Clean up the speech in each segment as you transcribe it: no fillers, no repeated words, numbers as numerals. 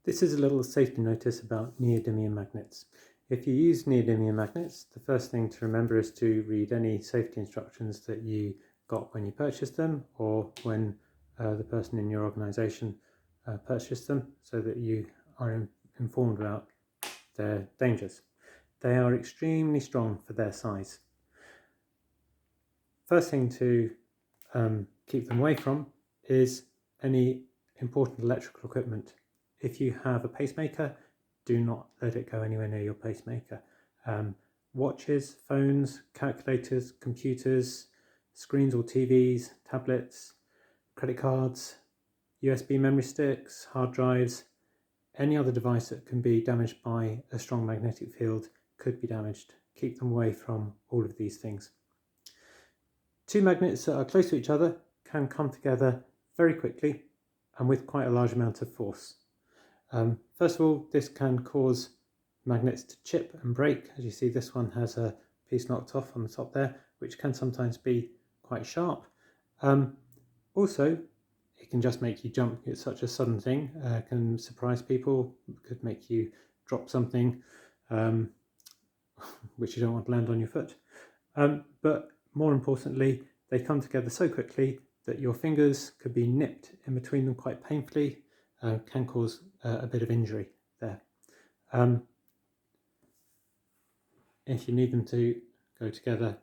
This is a little safety notice about neodymium magnets. If you use neodymium magnets, the first thing to remember is to read any safety instructions that you got when you purchased them or when the person in your organisation purchased them, so that you are informed about their dangers. They are extremely strong for their size. First thing to keep them away from is any important electrical equipment. If you have a pacemaker, do not let it go anywhere near your pacemaker. Watches, phones, calculators, computers, screens or TVs, tablets, credit cards, USB memory sticks, hard drives, any other device that can be damaged by a strong magnetic field could be damaged. Keep them away from all of these things. Two magnets that are close to each other can come together very quickly and with quite a large amount of force. First of all, this can cause magnets to chip and break. As you see, this one has a piece knocked off on the top there, which can sometimes be quite sharp. Also, it can just make you jump. It's such a sudden thing, can surprise people, could make you drop something which you don't want to land on your foot. But more importantly, they come together so quickly that your fingers could be nipped in between them quite painfully, can cause a bit of injury there. If you need them to go together,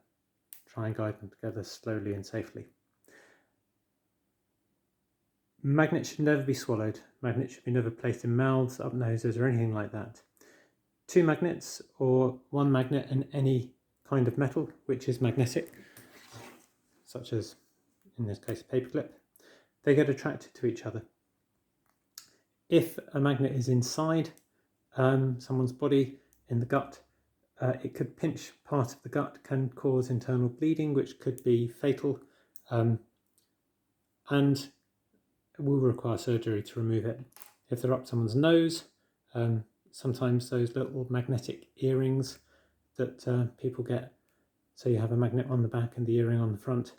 try and guide them together slowly and safely. Magnets should never be swallowed. Magnets should be never placed in mouths, up noses, or anything like that. Two magnets or one magnet and any kind of metal which is magnetic, such as in this case a paperclip, they get attracted to each other. If a magnet is inside someone's body in the gut, it could pinch part of the gut, can cause internal bleeding, which could be fatal, and will require surgery to remove it. If they're up someone's nose, sometimes those little magnetic earrings that people get, so you have a magnet on the back and the earring on the front.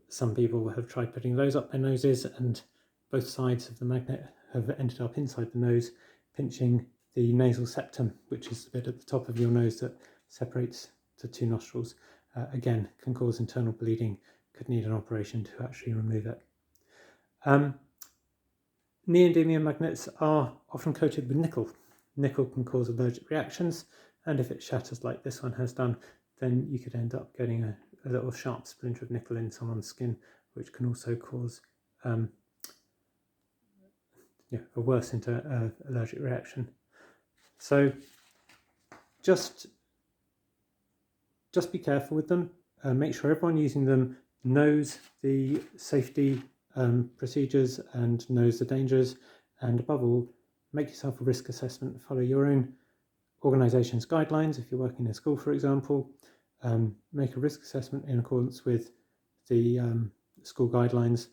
Some people have tried putting those up their noses and both sides of the magnet have ended up inside the nose, pinching the nasal septum, which is the bit at the top of your nose that separates the two nostrils. Again, can cause internal bleeding, could need an operation to actually remove it. Neodymium magnets are often coated with nickel. Nickel can cause allergic reactions, and if it shatters like this one has done, then you could end up getting a little sharp splinter of nickel in someone's skin, which can also cause a worse allergic reaction. So just be careful with them. Make sure everyone using them knows the safety procedures and knows the dangers, and above all, make yourself a risk assessment. Follow your own organisation's guidelines. If you're working in a school, for example, make a risk assessment in accordance with the school guidelines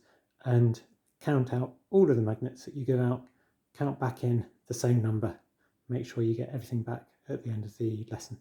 and count out all of the magnets that you give out, count back in the same number. Make sure you get everything back at the end of the lesson.